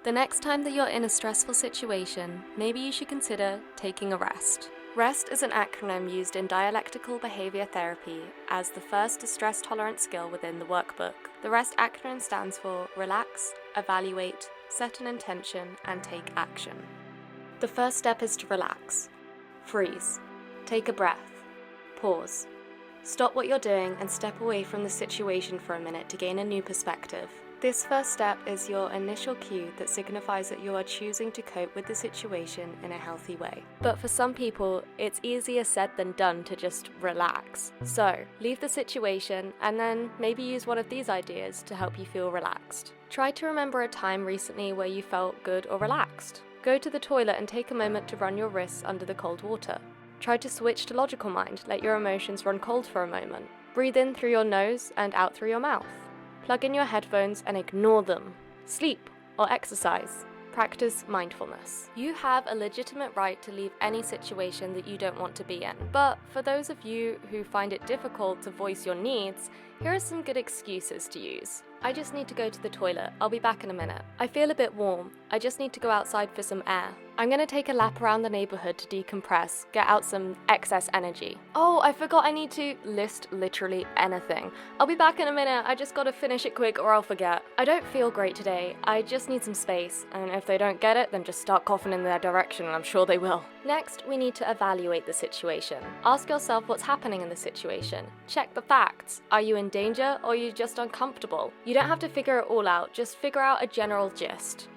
The next time that you're in a stressful situation, maybe you should consider taking a rest. REST is an acronym used in dialectical behavior therapy as the first distress tolerance skill within the workbook. The REST acronym stands for Relax, Evaluate, Set an Intention, and Take Action. The first step is to relax. Freeze. Take a breath. Pause. Stop what you're doing and step away from the situation for a minute to gain a new perspective. This first step is your initial cue that signifies that you are choosing to cope with the situation in a healthy way. But for some people, it's easier said than done to just relax. So, leave the situation and then maybe use one of these ideas to help you feel relaxed. Try to remember a time recently where you felt good or relaxed. Go to the toilet and take a moment to run your wrists under the cold water. Try to switch to logical mind, let your emotions run cold for a moment. Breathe in through your nose and out through your mouth. Plug in your headphones and ignore them. Sleep or exercise. Practice mindfulness. You have a legitimate right to leave any situation that you don't want to be in. But for those of you who find it difficult to voice your needs, here are some good excuses to use. I just need to go to the toilet. I'll be back in a minute. I feel a bit warm. I just need to go outside for some air. I'm gonna take a lap around the neighborhood to decompress, get out some excess energy. Oh, I forgot I need to list literally anything. I'll be back in a minute. I just gotta finish it quick or I'll forget. I don't feel great today. I just need some space. And if they don't get it, then just start coughing in their direction and I'm sure they will. Next, we need to evaluate the situation. Ask yourself what's happening in the situation. Check the facts. Are you in danger or are you just uncomfortable? You don't have to figure it all out, just figure out a general gist.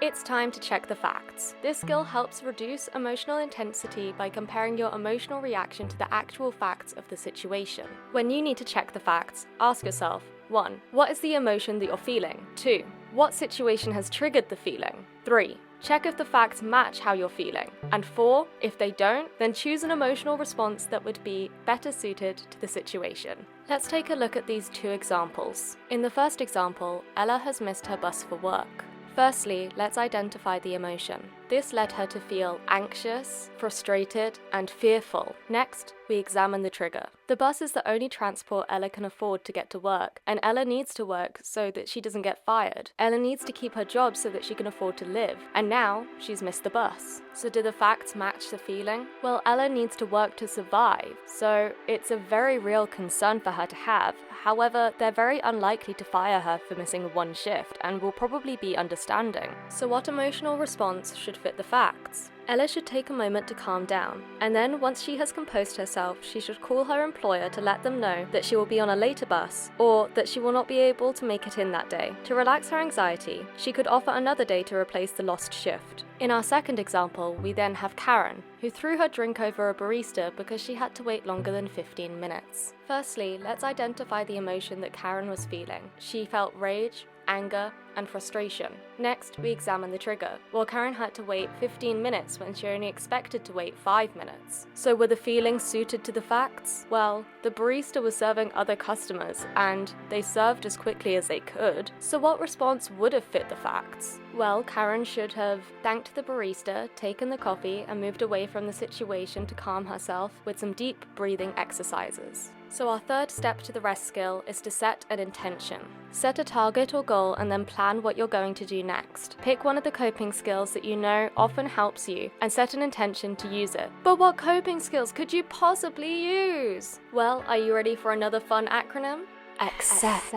It's time to check the facts. This skill helps reduce emotional intensity by comparing your emotional reaction to the actual facts of the situation. When you need to check the facts, ask yourself, 1. What is the emotion that you're feeling? 2. What situation has triggered the feeling? 3. Check if the facts match how you're feeling. And 4, if they don't, then choose an emotional response that would be better suited to the situation. Let's take a look at these two examples. In the first example, Ella has missed her bus for work. Firstly, let's identify the emotion. This led her to feel anxious, frustrated, and fearful. Next, we examine the trigger. The bus is the only transport Ella can afford to get to work, and Ella needs to work so that she doesn't get fired. Ella needs to keep her job so that she can afford to live, and now she's missed the bus. So do the facts match the feeling? Well, Ella needs to work to survive, so it's a very real concern for her to have. However, they're very unlikely to fire her for missing one shift, and will probably be understanding. So what emotional response should fit the facts? Ella should take a moment to calm down, and then once she has composed herself, she should call her employer to let them know that she will be on a later bus, or that she will not be able to make it in that day. To relax her anxiety, she could offer another day to replace the lost shift. In our second example, we then have Karen, who threw her drink over a barista because she had to wait longer than 15 minutes. Firstly, let's identify the emotion that Karen was feeling. She felt rage, anger, and frustration. Next, we examine the trigger. Well, Karen had to wait 15 minutes when she only expected to wait 5 minutes. So were the feelings suited to the facts? Well, the barista was serving other customers, and they served as quickly as they could. So what response would have fit the facts? Well, Karen should have thanked the barista, taken the coffee, and moved away from the situation to calm herself with some deep breathing exercises. So our third step to the rest skill is to set an intention. Set a target or goal and then plan what you're going to do next. Pick one of the coping skills that you know often helps you and set an intention to use it. But what coping skills could you possibly use? Well, are you ready for another fun acronym? Accept.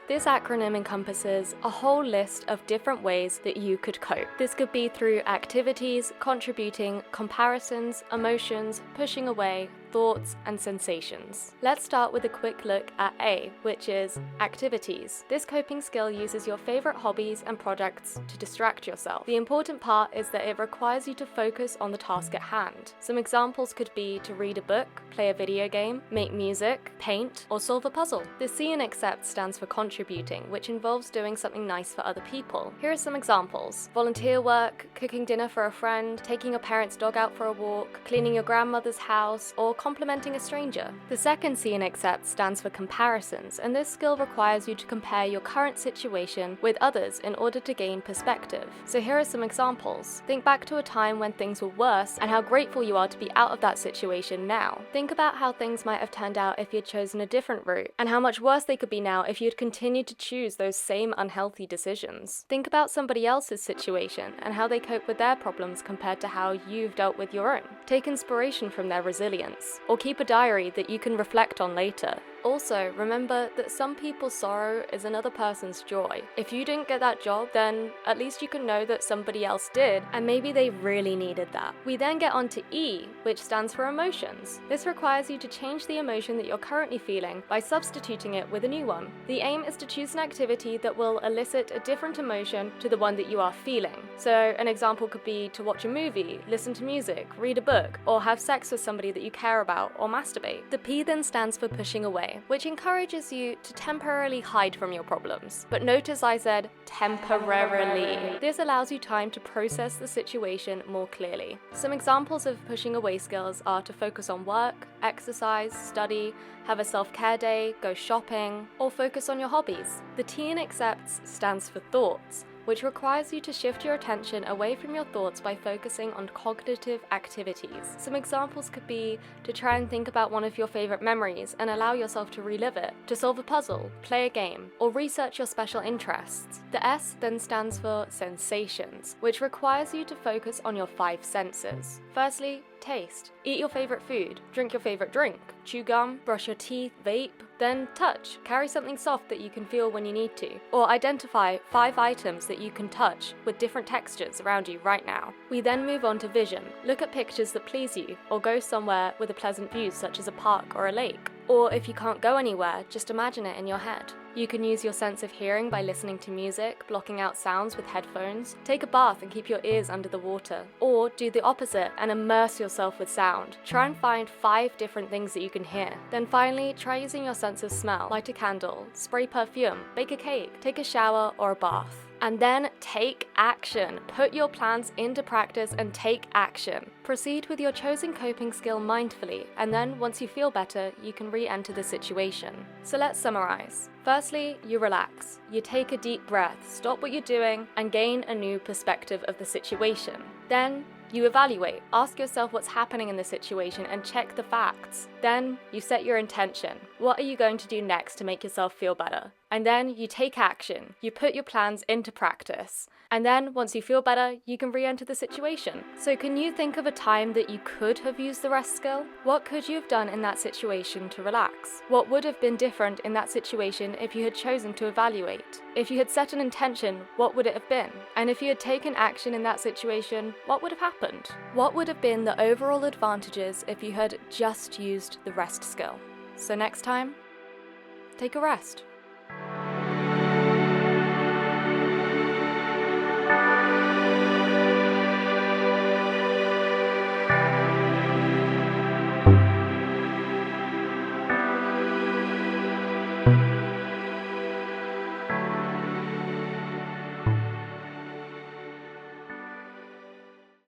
This acronym encompasses a whole list of different ways that you could cope. This could be through activities, contributing, comparisons, emotions, pushing away, thoughts, and sensations. Let's start with a quick look at A, which is activities. This coping skill uses your favorite hobbies and projects to distract yourself. The important part is that it requires you to focus on the task at hand. Some examples could be to read a book, play a video game, make music, paint, or solve a puzzle. The C in accept stands for contributing, which involves doing something nice for other people. Here are some examples: volunteer work, cooking dinner for a friend, taking your parents' dog out for a walk, cleaning your grandmother's house, or complimenting a stranger. The second C in accept stands for comparisons, and this skill requires you to compare your current situation with others in order to gain perspective. So here are some examples. Think back to a time when things were worse and how grateful you are to be out of that situation now. Think about how things might have turned out if you had chosen a different route, and how much worse they could be now if you had continued to choose those same unhealthy decisions. Think about somebody else's situation and how they cope with their problems compared to how you've dealt with your own. Take inspiration from their resilience, or keep a diary that you can reflect on later. Also, remember that some people's sorrow is another person's joy. If you didn't get that job, then at least you can know that somebody else did, and maybe they really needed that. We then get on to E, which stands for emotions. This requires you to change the emotion that you're currently feeling by substituting it with a new one. The aim is to choose an activity that will elicit a different emotion to the one that you are feeling. So an example could be to watch a movie, listen to music, read a book, or have sex with somebody that you care about, or masturbate. The P then stands for pushing away, which encourages you to temporarily hide from your problems. But notice I said temporarily. This allows you time to process the situation more clearly. Some examples of pushing away skills are to focus on work, exercise, study, have a self-care day, go shopping, or focus on your hobbies. The T in accepts stands for thoughts, which requires you to shift your attention away from your thoughts by focusing on cognitive activities. Some examples could be to try and think about one of your favorite memories and allow yourself to relive it, to solve a puzzle, play a game, or research your special interests. The S then stands for sensations, which requires you to focus on your 5 senses. Firstly, taste. Eat your favorite food, drink your favorite drink, chew gum, brush your teeth, vape, then touch. Carry something soft that you can feel when you need to. Or identify 5 items that you can touch with different textures around you right now. We then move on to vision. Look at pictures that please you, or go somewhere with a pleasant view such as a park or a lake. Or if you can't go anywhere, just imagine it in your head. You can use your sense of hearing by listening to music, blocking out sounds with headphones. Take a bath and keep your ears under the water. Or do the opposite and immerse yourself with sound. Try and find 5 different things that you can hear. Then finally, try using your sense of smell. Light a candle, spray perfume, bake a cake, take a shower or a bath. And then take action. Put your plans into practice and take action. Proceed with your chosen coping skill mindfully, and then once you feel better, you can re-enter the situation. So let's summarize. Firstly, you relax. You take a deep breath, stop what you're doing, and gain a new perspective of the situation. Then, you evaluate. Ask yourself what's happening in the situation and check the facts. Then, you set your intention. What are you going to do next to make yourself feel better? And then you take action. You put your plans into practice. And then, once you feel better, you can re-enter the situation. So can you think of a time that you could have used the rest skill? What could you have done in that situation to relax? What would have been different in that situation if you had chosen to evaluate? If you had set an intention, what would it have been? And if you had taken action in that situation, what would have happened? What would have been the overall advantages if you had just used the rest skill? So next time, take a rest.